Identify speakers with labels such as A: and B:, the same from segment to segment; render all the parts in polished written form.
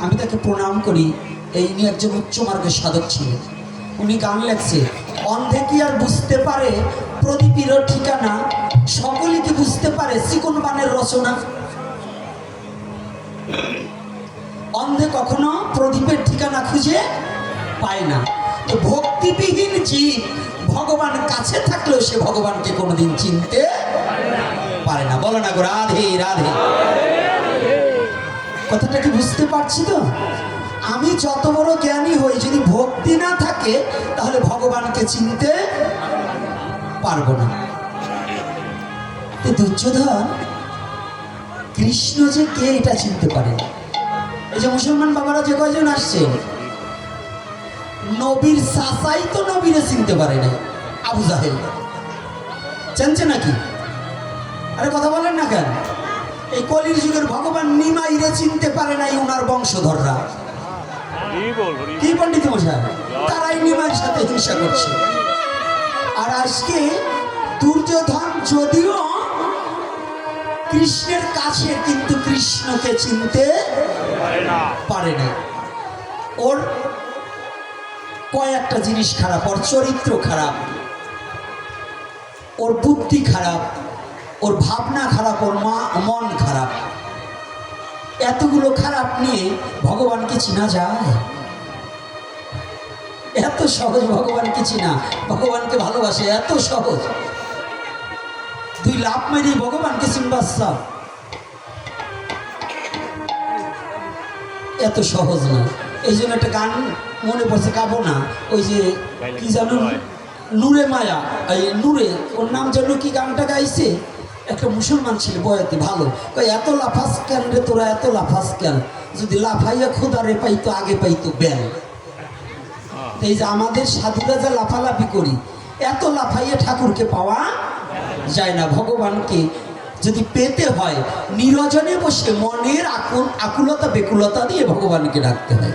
A: আমি তাকে প্রণাম করি। এই নিয়ে একজন উচ্চ মার্গের সাধক ছিলেন, উনি গান লেখছে, অন্ধে কি আর বুঝতে পারে প্রদীপের ঠিকানা, সকলে কি বুঝতে পারে চিকন বানের রচনা। অন্ধে কখনো প্রদীপের ঠিকানা খুঁজে পায় না। তো ভক্তিবিহীন জীব ভগবান কাছে থাকলেও সে ভগবানকে কোনোদিন চিনতে পারে না। বলো না গো রাধে রাধে। কথাটা কি বুঝতে পারছি তো? আমি যত বড় জ্ঞানী হই, যদি ভক্তি না থাকে তাহলে ভগবানকে চিনতে পারবো না। দুর্যোধন কৃষ্ণ যে কে এটা চিনতে পারে। এই যে মুসলমান বাবারা যে কয়জন আসছে, নবীর চাচাই তো নবীরে চিনতে পারে না, আবু জাহেল জানছে নাকি? আরে কথা বলেন না কেন? এই কলির যুগের ভগবান নিমাইরে চিনতে পারে নাই ওনার বংশধররা। কি পণ্ডিত মশাই, তারাই নিমাইয়ের সাথে হিংসা করছে। আর আজকে দুর্যোধন যদিও কৃষ্ণের কাছে, কিন্তু কৃষ্ণকে চিনতে পারে না। ওর কয়েকটা জিনিস খারাপ, ওর চরিত্র খারাপ, ওর বুদ্ধি খারাপ, ওর ভাবনা খারাপ, ওর মন খারাপ। এতগুলো খারাপ নিয়ে ভগবানকে চিনা যায়? এত সহজ ভগবানকে চিনা, ভগবানকে ভালোবাসে এত সহজ। তুই লাভ মেরে ভগবানকে চিনবাস, এত সহজ না। এই জন্য একটা গান মনে পড়ছে, গাবো না, ওই যে কি জানো, নূরে মায়া, এই নূরে, ওর নাম যেন কি, গানটা গাইছে একটা মুসলমান ছিল বয়াতি, ভালো, এত লাফাস কেন রে তোরা, এত লাফাস কেন, যদি লাফাইয়া খোদারে পাইতো আগে পাইতো বেল। এই যে আমাদের সাধুরা যা লাফালাফি করি, এত লাফাইয়া ঠাকুরকে পাওয়া যায় না। ভগবানকে যদি পেতে হয় নিরজনে বসে মনের আকুলতা বেকুলতা দিয়ে ভগবানকে ডাকতে হয়।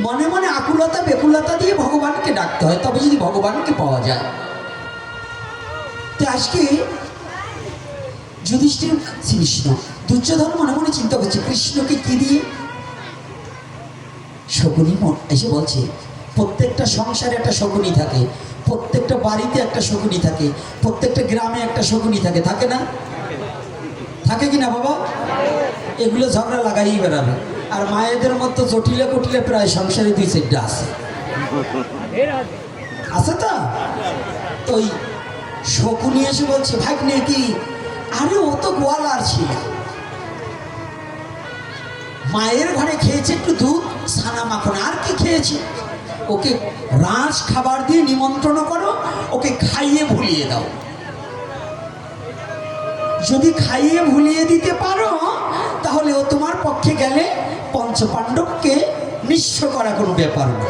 A: মনে মনে আকুলতা বেকুলতা দিয়ে ভগবানকে ডাকতে হয়, তবে যদি ভগবানকে পাওয়া যায়। তো আজকে যুধিষ্ঠির কৃষ্ণ, দুর্যোধন মনে মনে চিন্তা করছে কৃষ্ণকে কি দিয়ে। শকুনি এসে বলছে, প্রত্যেকটা সংসারে একটা শকুনি থাকে, প্রত্যেকটা বাড়িতে একটা শকুনি থাকে, প্রত্যেকটা গ্রামে একটা শকুনি থাকে, থাকে না? থাকে কিনা বাবা? এগুলো ঝগড়া লাগাই বেড়াবে। আর মায়েদের মতো জটিলে কুটিলে প্রায় সংসারে 2-4টা আছে, আছে তো? তো ওই শকুনি এসে বলছে, ভাগ্নে কি, আরে ও তো গোয়ালার ছিল, মায়ের ঘরে খেয়েছে একটু দুধ ছানা মাখন, আর কি খেয়েছে, ওকে রাজ খাবার দিয়ে নিমন্ত্রণ করো, ওকে খাইয়ে ভুলিয়ে দাও। যদি খাইয়ে ভুলিয়ে দিতে পারো তাহলে ও তোমার পক্ষে গেলে পঞ্চপাণ্ডবকে নিঃস্ব করা কোনো ব্যাপার না।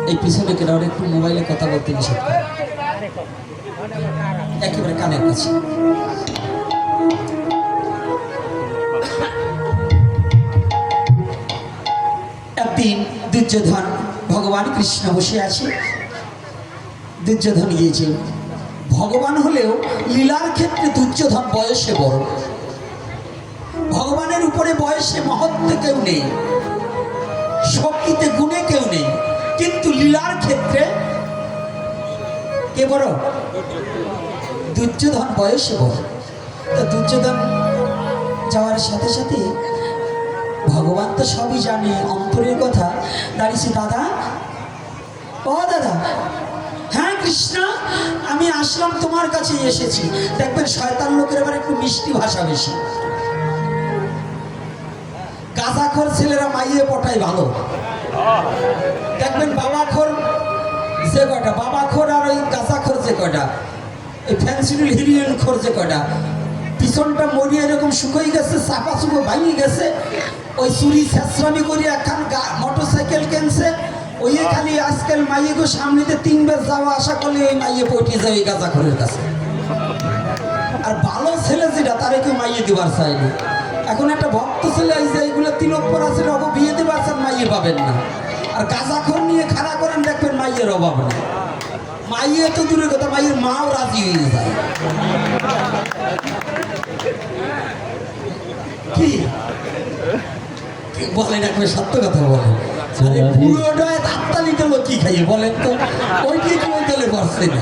A: এই পিছনে কেন একটু মোবাইলে কথা বলতে নিষেধ করে, একেবারে কানের কাছে। একদিন দুর্যোধন, ভগবান কৃষ্ণ বসে আছে, দুর্যোধন গিয়েছে। ভগবান হলেও লীলার ক্ষেত্রে দুর্যোধন বয়সে বড়, ভগবানের উপরে বয়সে মহত্বে কেউ নেই, শক্তিতে গুণে কেউ নেই, কিন্তু লীলার ক্ষেত্রে কে বড়? দুর্যোধন বয়সে বড়। তো দুর্যোধন যাওয়ার সাথে সাথে ভগবান তো সবই জানে, অন্তরের কথা, দাঁড়িয়েছে, দাদা, ও দাদা, হ্যাঁ কৃষ্ণ, আমি আসলাম, তোমার কাছে এসেছি। দেখবেন শয়তান লোকের এবার একটু মিষ্টি ভাষা বেশি। গাঁজাখোর ছেলেরা মাইয়ে পটায় ভালো, দেখবেন বাবাখোর যে কয়টা, বাবাখোর আর ওই গাঁজাখোর যে কয়টা, এই ফ্যান্সিডিল হিরিয়ন খোর যে কয়টা, পিছনটা মরিয়ে এরকম শুকিয়ে গেছে, চাপা চুপো ভাঙিয়ে গেছে, ওই চুরি ছেঁচড়ামি করি একখান মোটর সাইকেল কিনছে, ওই খালি আজকাল মাইয়েগো সামনেতে 3 বার যাওয়া আসা করলে ওই মাইয়ে পৌঁছে যায় ওই গাঁজাখোরের কাছে। আর ভালো ছেলে যেটা, তারে কেউ মাইয়ে দিবার চায়নি। এখন একটা ভক্ত ছেলে এই যে এইগুলো 3 পর আছে, ওকে বিয়ে দিবার চান, মাইয়ে পাবেন না। আর গাঁজাখোর নিয়ে খাড়া করেন, দেখবেন মাইয়ের অভাব নেই। মাইয়ে তো দূরের কথা, মাইয়ের মাও রাজি হয়ে যায়। কি কি বলেন একবার সত্য কথা বলেন আরে পুরোটা হাততালি দিল কি খাইয়ে বলেন তো ওইটি কি ওই দলে পারছে না